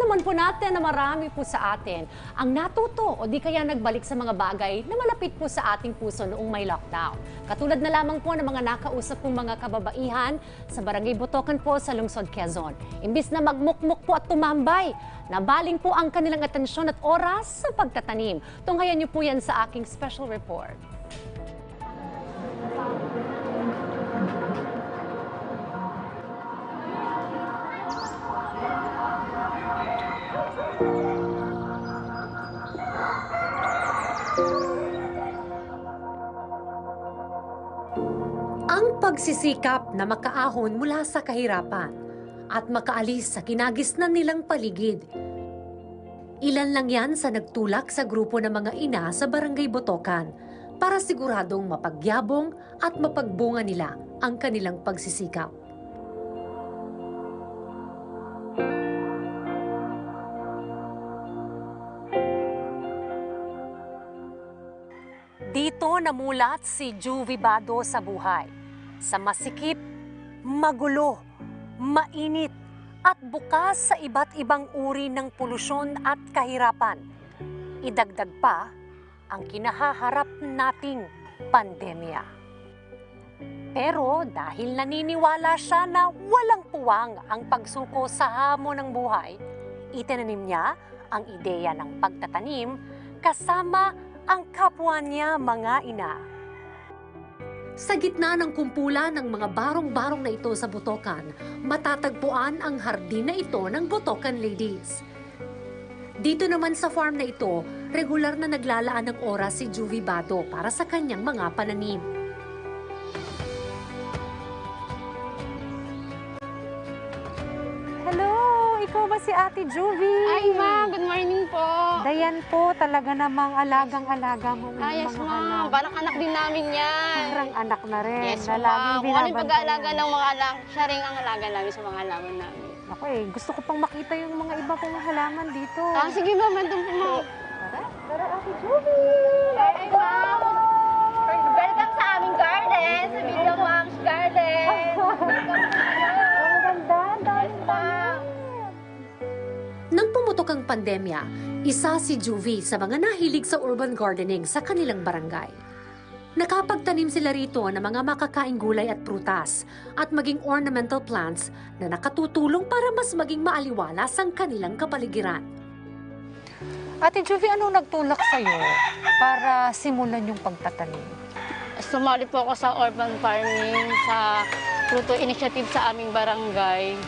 naman po natin na marami po sa atin ang natuto o di kaya nagbalik sa mga bagay na malapit po sa ating puso noong may lockdown. Katulad na lamang po ng mga nakausap pong mga kababaihan sa Barangay Botocan po sa Lungsod Quezon. Imbis na magmukmuk po at tumambay, nabaling po ang kanilang atensyon at oras sa pagtatanim. Tunghayan niyo po yan sa aking special report. Ang pagsisikap na makaahon mula sa kahirapan at makaalis sa kinagisnan nilang paligid. Ilan lang yan sa nagtulak sa grupo ng mga ina sa Barangay Botocan para siguradong mapagyabong at mapagbunga nila ang kanilang pagsisikap. Dito namulat si Juvie Bado sa buhay. Sa masikip, magulo, mainit at bukas sa iba't ibang uri ng polusyon at kahirapan. Idagdag pa ang kinahaharap nating pandemya. Pero dahil naniniwala siya na walang puwang ang pagsuko sa hamon ng buhay, itinanim niya ang ideya ng pagtatanim kasama ang kapwa niya mga ina. Sa gitna ng kumpulan ng mga barong-barong na ito sa Botocan, matatagpuan ang hardin na ito ng Botocan Ladies. Dito naman sa farm na ito, regular na naglalaan ng oras si Juvie Bado para sa kanyang mga pananim. Hello! Ikaw ba si Ate Juvie? Ay, ma, good morning po. Dayan po, talaga namang alagang-alaga mo ang Yes, mga ma. anak. Parang anak din namin yan. Parang anak na rin. Yes, na ma. laging Kung ano yung binabantayan. pag-aalaga ng mga anak, siya rin ang alaga namin sa mga halaman namin. Ako gusto ko pang makita yung mga iba pong halaman dito. Sige, ma, mandun po, ma. Tara, Ate Juvie! Hi, ma. Welcome sa aming garden, sa Video Mom's Garden. Ang ganda, ang daming tanim. Nang pumutok ang pandemya, isa si Juvie sa mga nahilig sa urban gardening sa kanilang barangay. Nakapagtanim sila rito ng mga makakaing gulay at prutas at maging ornamental plants na nakatutulong para mas maging maaliwalas ang kanilang kapaligiran. Ate Juvie, anong nagtulak sa'yo para simulan yung pagtatanim? Sumali po ako sa urban farming, sa Fruto Initiative sa aming barangay.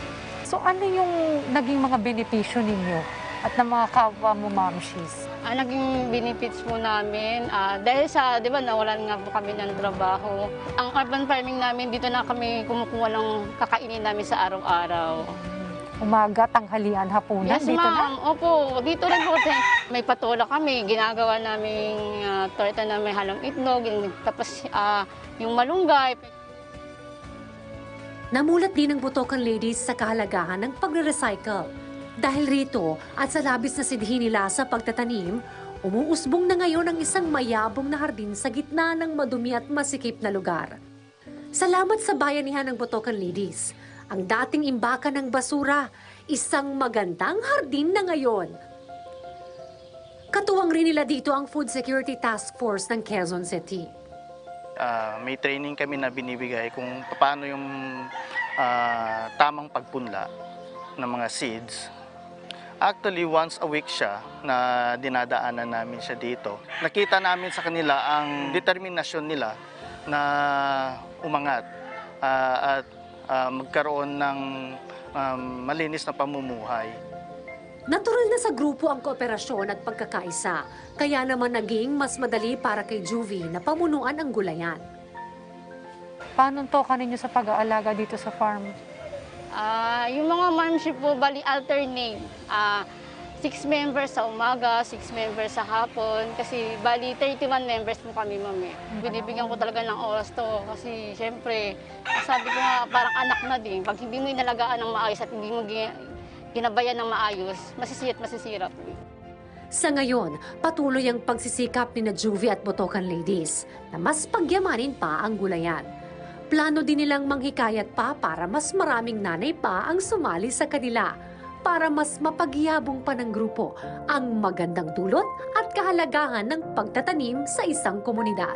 So ano yung naging mga benepisyo ninyo at ng mga kapwa mo mamshis? Ang naging benefits po namin, dahil sa, di ba, nawalan nga po kami ng trabaho. Ang urban farming namin, dito na kami kumukuha ng kakainin namin sa araw-araw. Umaga, tanghalian, hapunan, Yes, dito na? ma'am. Opo, dito rin po. May patola kami, ginagawa naming torta na may halong itlog, tapos yung malunggay. Namulat din ang Botocan Ladies sa kahalagahan ng pagre-recycle. Dahil rito at sa labis na sidhi nila sa pagtatanim, umuusbong na ngayon ang isang mayabong na hardin sa gitna ng madumi at masikip na lugar. Salamat sa bayanihan ng Botocan Ladies. Ang dating imbakan ng basura, isang magandang hardin na ngayon. Katuwang rin nila dito ang Food Security Task Force ng Quezon City. May training kami na binibigay kung paano yung tamang pagpunla ng mga seeds. Actually, once a week siya na dinadaanan namin siya dito. Nakita namin sa kanila ang determinasyon nila na umangat at magkaroon ng malinis na pamumuhay. Natural na sa grupo ang kooperasyon at pagkakaisa, kaya naman naging mas madali para kay Juvie na pamunuan ang gulayan. Paano toka ninyo sa pag-aalaga dito sa farm? Yung mga membership po, bali alternate. 6 members sa umaga, 6 members sa hapon. Kasi bali 31 members po kami, mami. Binibigyan ko talaga ng oras to. Kasi syempre, sabi ko nga, parang anak na din. Pag hindi mo inalagaan ng maayos at hindi mo ginabayan ng maayos, masisira po. Sa ngayon, patuloy ang pagsisikap ni Juvie at Botocan Ladies na mas pagyamanin pa ang gulayan. Plano din nilang manghikayat pa para mas maraming nanay pa ang sumali sa kanila para mas mapagyabong pa ng grupo ang magandang dulot at kahalagahan ng pagtatanim sa isang komunidad.